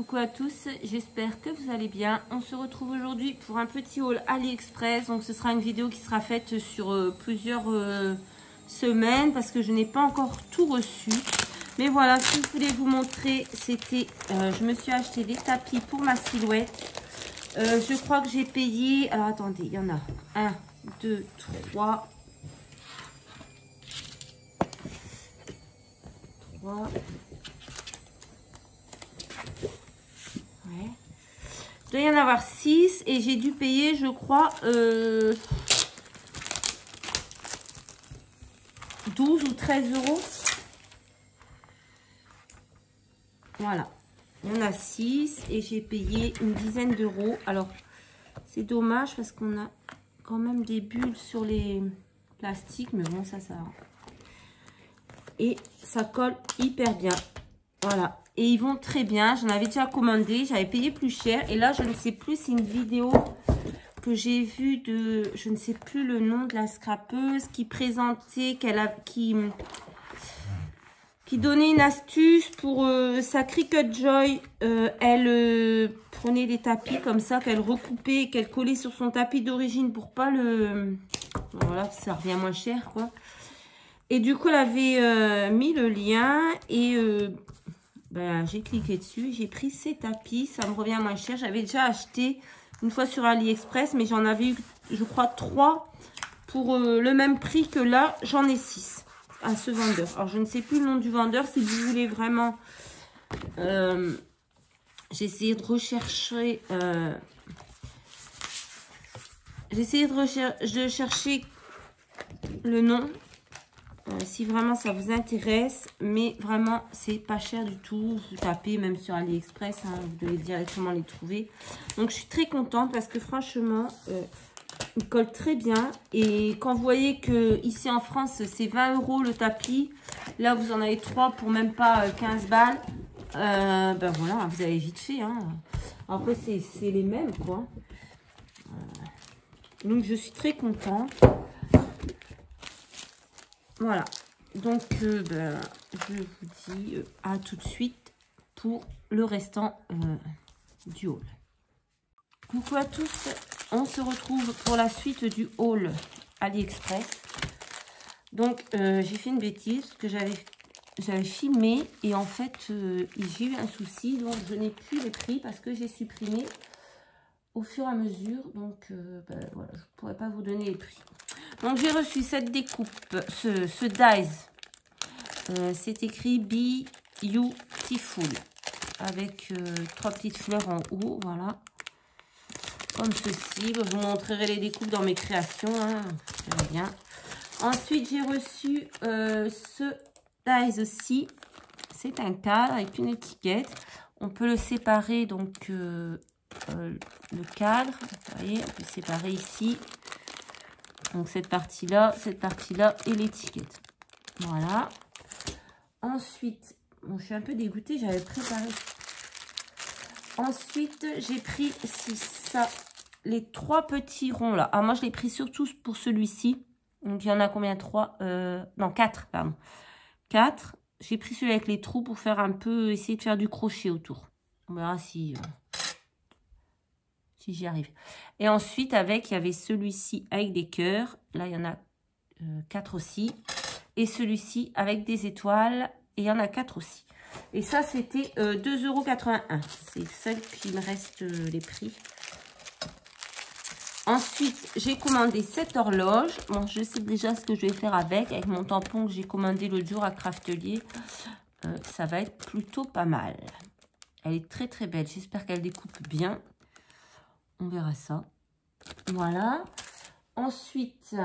Coucou à tous, j'espère que vous allez bien. On se retrouve aujourd'hui pour un petit haul AliExpress. Donc ce sera une vidéo qui sera faite sur plusieurs semaines parce que je n'ai pas encore tout reçu. Mais voilà, ce que je voulais vous montrer, c'était, je me suis acheté des tapis pour ma silhouette. Je crois que j'ai payé, alors attendez, il y en a 1, 2, 3. Ouais. Il doit y en avoir 6 et j'ai dû payer, je crois, 12 ou 13 euros. Voilà. Il y en a 6 et j'ai payé une dizaine d'euros. Alors, c'est dommage parce qu'on a quand même des bulles sur les plastiques. Mais bon, ça va. Et ça colle hyper bien. Voilà. Et ils vont très bien. J'en avais déjà commandé. J'avais payé plus cher. Et là, je ne sais plus, c'est une vidéo que j'ai vue de... Je ne sais plus le nom de la scrapeuse qui présentait, qui donnait une astuce pour sa Cricut Joy. Elle prenait des tapis comme ça, qu'elle recoupait, qu'elle collait sur son tapis d'origine pour pas le... Voilà, ça revient moins cher, quoi. Et du coup, elle avait mis le lien et j'ai cliqué dessus. J'ai pris ces tapis, ça me revient moins cher. J'avais déjà acheté une fois sur AliExpress, mais j'en avais eu, je crois, 3 pour le même prix que là. J'en ai 6 à ce vendeur. Alors, je ne sais plus le nom du vendeur. Si vous voulez vraiment... j'ai essayé de rechercher... j'ai essayé de chercher le nom. Si vraiment ça vous intéresse, mais vraiment c'est pas cher du tout. Vous tapez même sur AliExpress, hein, vous devez directement les trouver. Donc je suis très contente parce que franchement il colle très bien. Et quand vous voyez que ici en France c'est 20 euros le tapis, là vous en avez 3 pour même pas 15 balles. Ben voilà, vous avez vite fait, hein. Après c'est les mêmes, quoi. Donc je suis très contente. Voilà, donc je vous dis à tout de suite pour le restant du haul. Coucou à tous, on se retrouve pour la suite du haul AliExpress. Donc j'ai fait une bêtise parce que j'avais filmé et en fait j'ai eu un souci, donc je n'ai plus les prix parce que j'ai supprimé au fur et à mesure. Donc voilà, je ne pourrais pas vous donner les prix. Donc j'ai reçu cette découpe, ce dies. C'est écrit Be Beautiful avec 3 petites fleurs en haut, voilà. Comme ceci. Je vous montrerai les découpes dans mes créations, hein. Très bien. Ensuite j'ai reçu ce dies aussi. C'est un cadre avec une étiquette. On peut le séparer, donc le cadre. Vous voyez, on peut séparer ici. Donc cette partie-là et l'étiquette. Voilà. Ensuite, bon, je suis un peu dégoûtée, j'avais préparé. Ensuite, j'ai pris les 3 petits ronds là. Alors moi, je l'ai pris surtout pour celui-ci. Donc il y en a combien? 3 non, 4, pardon. 4. J'ai pris celui avec les trous pour faire un peu, essayer de faire du crochet autour. On verra si j'y arrive. Et ensuite, il y avait celui-ci avec des cœurs. Là, il y en a 4 aussi. Et celui-ci avec des étoiles. Et il y en a 4 aussi. Et ça, c'était 2,81 €. C'est celle qui me reste les prix. Ensuite, j'ai commandé cette horloge. Bon, je sais déjà ce que je vais faire avec mon tampon que j'ai commandé l'autre jour à Craftelier. Ça va être plutôt pas mal. Elle est très très belle. J'espère qu'elle découpe bien. On verra ça. Voilà. Ensuite,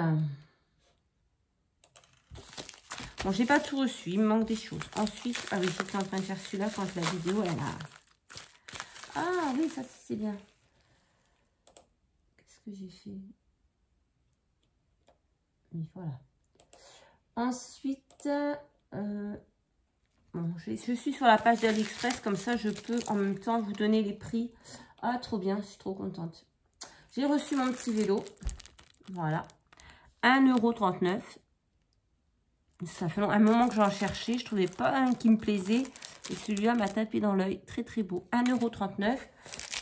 bon, j'ai pas tout reçu. Il me manque des choses. Ensuite, ah oui, j'étais en train de faire celui-là quand la vidéo, elle a... Ah oui, ça c'est bien. Qu'est-ce que j'ai fait? Oui, voilà. Ensuite, bon, je suis sur la page d'AliExpress. Comme ça, je peux en même temps vous donner les prix. Ah, trop bien, je suis trop contente. J'ai reçu mon petit vélo. Voilà. 1,39 €. Ça fait un moment que j'en cherchais. Je ne trouvais pas un qui me plaisait. Et celui-là m'a tapé dans l'œil. Très, très beau. 1,39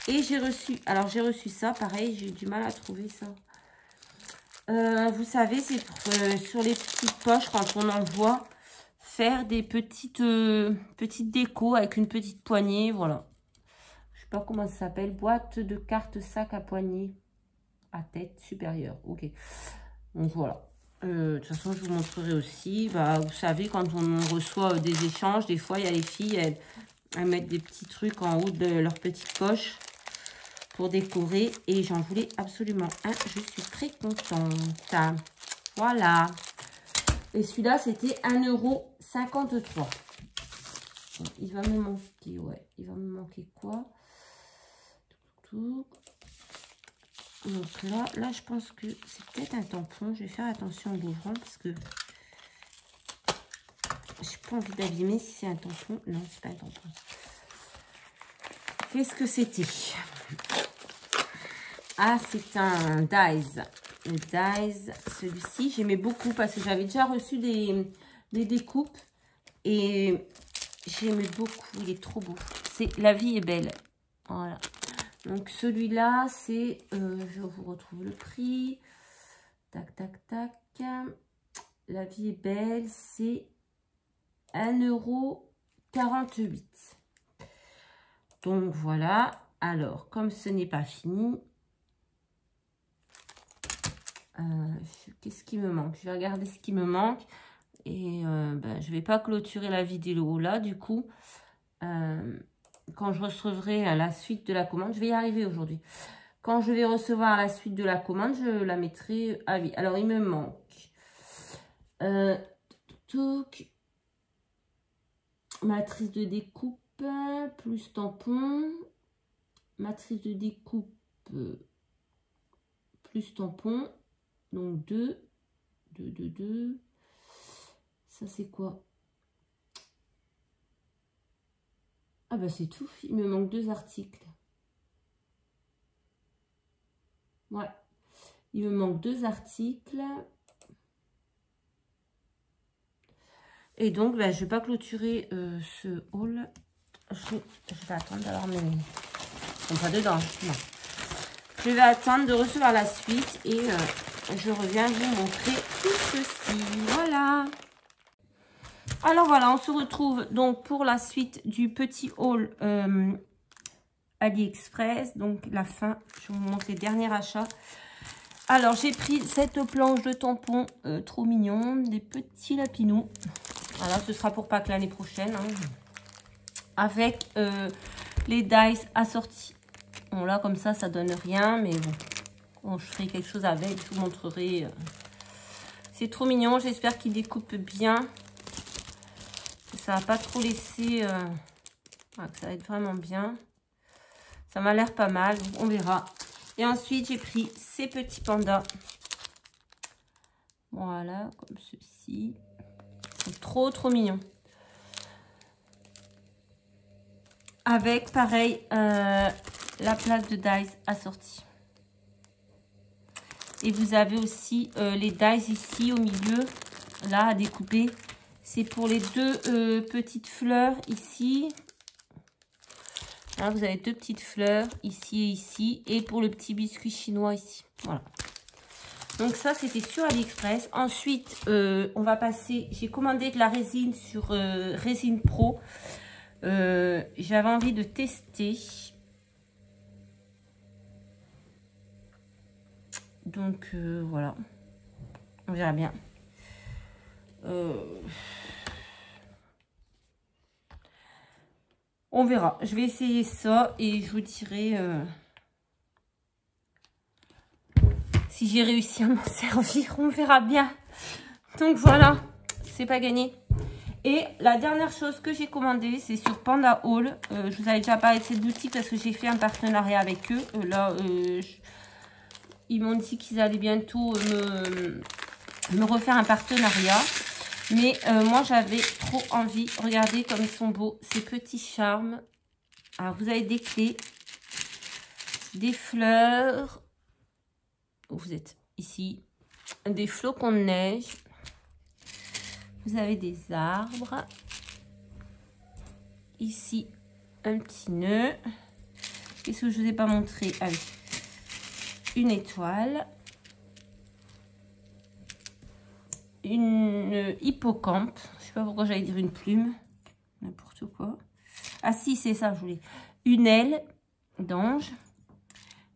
€. Et j'ai reçu... Alors, j'ai reçu ça. Pareil, j'ai eu du mal à trouver ça. Vous savez, c'est sur les petites poches, quand on envoie, faire des petites décos avec une petite poignée. Voilà. Je sais pas comment ça s'appelle. Boîte de cartes sac à poignée à tête supérieure. Ok. Donc, voilà. De toute façon, je vous montrerai aussi. Bah, vous savez, quand on reçoit des échanges, des fois, il y a les filles, elles mettent des petits trucs en haut de leur petite poche pour décorer. Et j'en voulais absolument un. Je suis très contente. Voilà. Et celui-là, c'était 1,53 €. Bon, il va me manquer, ouais. Il va me manquer quoi? Donc là, je pense que c'est peut-être un tampon. Je vais faire attention en l'ouvrant parce que j'ai pas envie d'abîmer si c'est un tampon. Non, c'est pas un tampon. Qu'est-ce que c'était? Ah, c'est un Dies. Le Dies, celui-ci, j'aimais beaucoup parce que j'avais déjà reçu des découpes et j'aimais beaucoup. Il est trop beau. C'est La vie est belle. Voilà. Donc, celui-là, c'est... je vous retrouve le prix. Tac, tac, tac. La vie est belle, c'est 1,48 €. Donc, voilà. Alors, comme ce n'est pas fini, qu'est-ce qui me manque? Je vais regarder ce qui me manque. Et ben, je ne vais pas clôturer la vidéo là, du coup. Quand je recevrai la suite de la commande, je vais y arriver aujourd'hui. Quand je vais recevoir la suite de la commande, je la mettrai à vie. Alors, il me manque matrice de découpe plus tampon. Matrice de découpe plus tampon. Donc, 2. Ça, c'est quoi? Ah, bah, c'est tout. Il me manque 2 articles. Ouais. Il me manque 2 articles. Et donc, bah, je ne vais pas clôturer ce haul. Je vais attendre d'avoir mes... Ils sont pas dedans. Non. Je vais attendre de recevoir la suite et je reviens vous montrer tout ceci. Voilà. Alors voilà, on se retrouve donc pour la suite du petit haul AliExpress. Donc la fin, je vous montre les derniers achats. Alors j'ai pris cette planche de tampons trop mignon, des petits lapinous. Voilà, ce sera pour Pâques l'année prochaine. Hein. Avec les dies assortis. Bon là comme ça donne rien, mais bon, je ferai quelque chose avec, je vous montrerai. C'est trop mignon, j'espère qu'il découpe bien. Ça va pas trop laisser, voilà, que ça va être vraiment bien. Ça m'a l'air pas mal, on verra. Et ensuite j'ai pris ces petits pandas. Voilà, comme ceci. C'est trop mignon. Avec pareil la plaque de dies assortie. Et vous avez aussi les dies ici au milieu, là à découper. C'est pour les 2 petites fleurs ici. Là, vous avez 2 petites fleurs ici et ici. Et pour le petit biscuit chinois ici. Voilà. Donc ça, c'était sur AliExpress. Ensuite, on va passer... J'ai commandé de la résine sur Résine Pro. J'avais envie de tester. Donc, voilà. On verra bien. On verra. Je vais essayer ça et je vous dirai si j'ai réussi à m'en servir. On verra bien. Donc voilà, c'est pas gagné. Et la dernière chose que j'ai commandée, c'est sur Panda Haul. Je vous avais déjà parlé de cette boutique parce que j'ai fait un partenariat avec eux. Ils m'ont dit qu'ils allaient bientôt me refaire un partenariat. Mais moi, j'avais trop envie. Regardez comme ils sont beaux, ces petits charmes. Alors, vous avez des clés, des fleurs. Vous êtes ici. Des flocons de neige. Vous avez des arbres. ici un petit nœud. Qu'est-ce que je vous ai pas montré? Ah oui, une étoile, une hippocampe. Je sais pas pourquoi j'allais dire une plume, n'importe quoi. Ah si, c'est ça, je voulais. Une aile d'ange.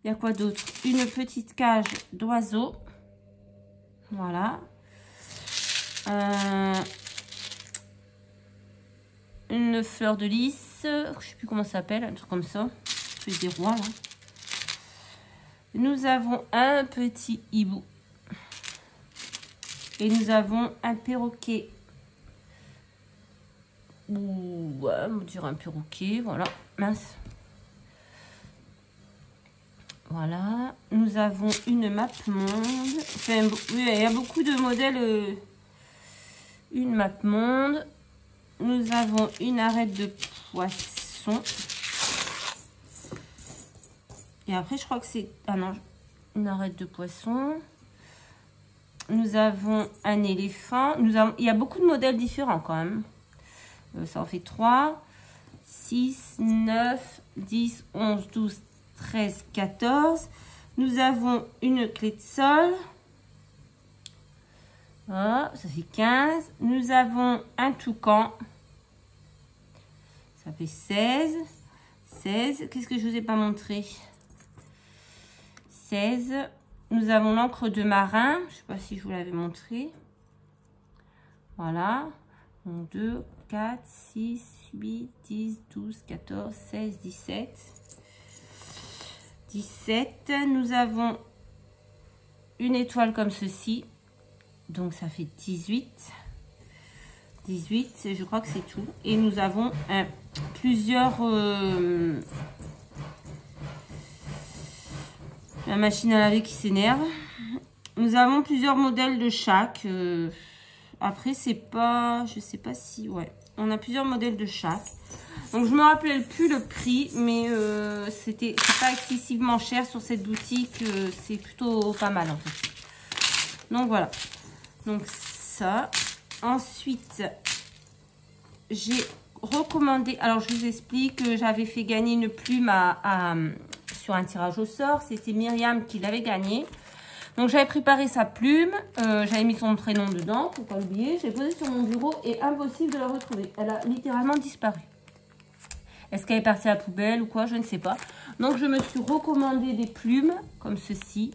Il y a quoi d'autre? Une petite cage d'oiseau. Voilà. Une fleur de lys. Je sais plus comment ça s'appelle, un truc comme ça. C'est des rois là. Nous avons un petit hibou. Et nous avons un perroquet. Ouais, on dirait un perroquet, voilà. Mince. Voilà. Nous avons une map monde. Enfin, oui, il y a beaucoup de modèles. Une map monde. Nous avons une arête de poisson. Et après, je crois que c'est... Ah non, une arête de poisson. Nous avons un éléphant. Il y a beaucoup de modèles différents quand même. Ça en fait 3, 6, 9, 10, 11, 12, 13, 14. Nous avons une clé de sol. Voilà, ça fait 15. Nous avons un toucan. Ça fait 16. 16. Qu'est-ce que je ne vous ai pas montré? 16. Nous avons l'encre de marin. Je ne sais pas si je vous l'avais montré. Voilà. 2, 4, 6, 8, 10, 12, 14, 16, 17. 17. Nous avons une étoile comme ceci. Donc ça fait 18. 18, je crois que c'est tout. Et nous avons plusieurs... la machine à laver qui s'énerve. Nous avons plusieurs modèles de chaque. Après, c'est pas... Je sais pas si... Ouais, on a plusieurs modèles de chaque. Donc, je me rappelle plus le prix. Mais c'est pas excessivement cher sur cette boutique. C'est plutôt pas mal, en fait. Donc, voilà. Donc, ça. Ensuite, j'ai recommandé... Alors, je vous explique que j'avais fait gagner une plume sur un tirage au sort. C'était Myriam qui l'avait gagné. Donc, j'avais préparé sa plume. J'avais mis son prénom dedans, faut pas l'oublier. J'ai posé sur mon bureau et impossible de la retrouver. Elle a littéralement disparu. Est-ce qu'elle est partie à la poubelle ou quoi? Je ne sais pas. Donc, je me suis recommandé des plumes comme ceci.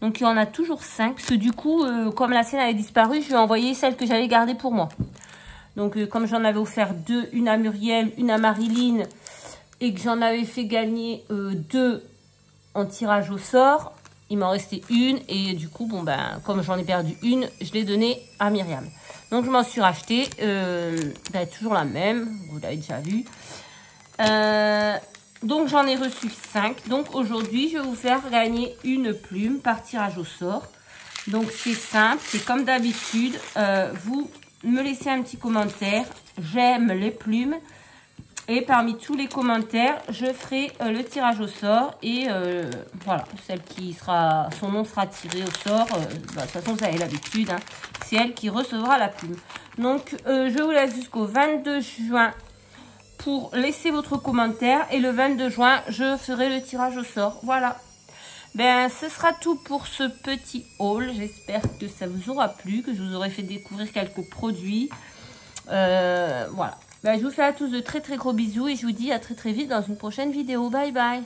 Donc, il y en a toujours 5. Parce que du coup, comme la sienne avait disparu, je lui ai envoyé celle que j'avais gardée pour moi. Donc, comme j'en avais offert 2, une à Muriel, une à Marilyn, et que j'en avais fait gagner 2 en tirage au sort, il m'en restait une. Et du coup, bon, ben, comme j'en ai perdu une, je l'ai donnée à Myriam. Donc, je m'en suis racheté. Toujours la même, vous l'avez déjà vu. Donc, j'en ai reçu 5. Donc, aujourd'hui, je vais vous faire gagner une plume par tirage au sort. Donc, c'est simple. C'est comme d'habitude. Vous me laissez un petit commentaire. J'aime les plumes. Et parmi tous les commentaires, je ferai le tirage au sort. Et voilà, celle qui sera... Son nom sera tiré au sort. De toute façon, vous avez l'habitude. Hein, c'est elle qui recevra la plume. Donc, je vous laisse jusqu'au 22 juin. Pour laisser votre commentaire et le 22 juin, je ferai le tirage au sort. Voilà. Ben, ce sera tout pour ce petit haul. J'espère que ça vous aura plu, que je vous aurai fait découvrir quelques produits. Voilà. Ben, je vous fais à tous de très très gros bisous et je vous dis à très très vite dans une prochaine vidéo. Bye bye.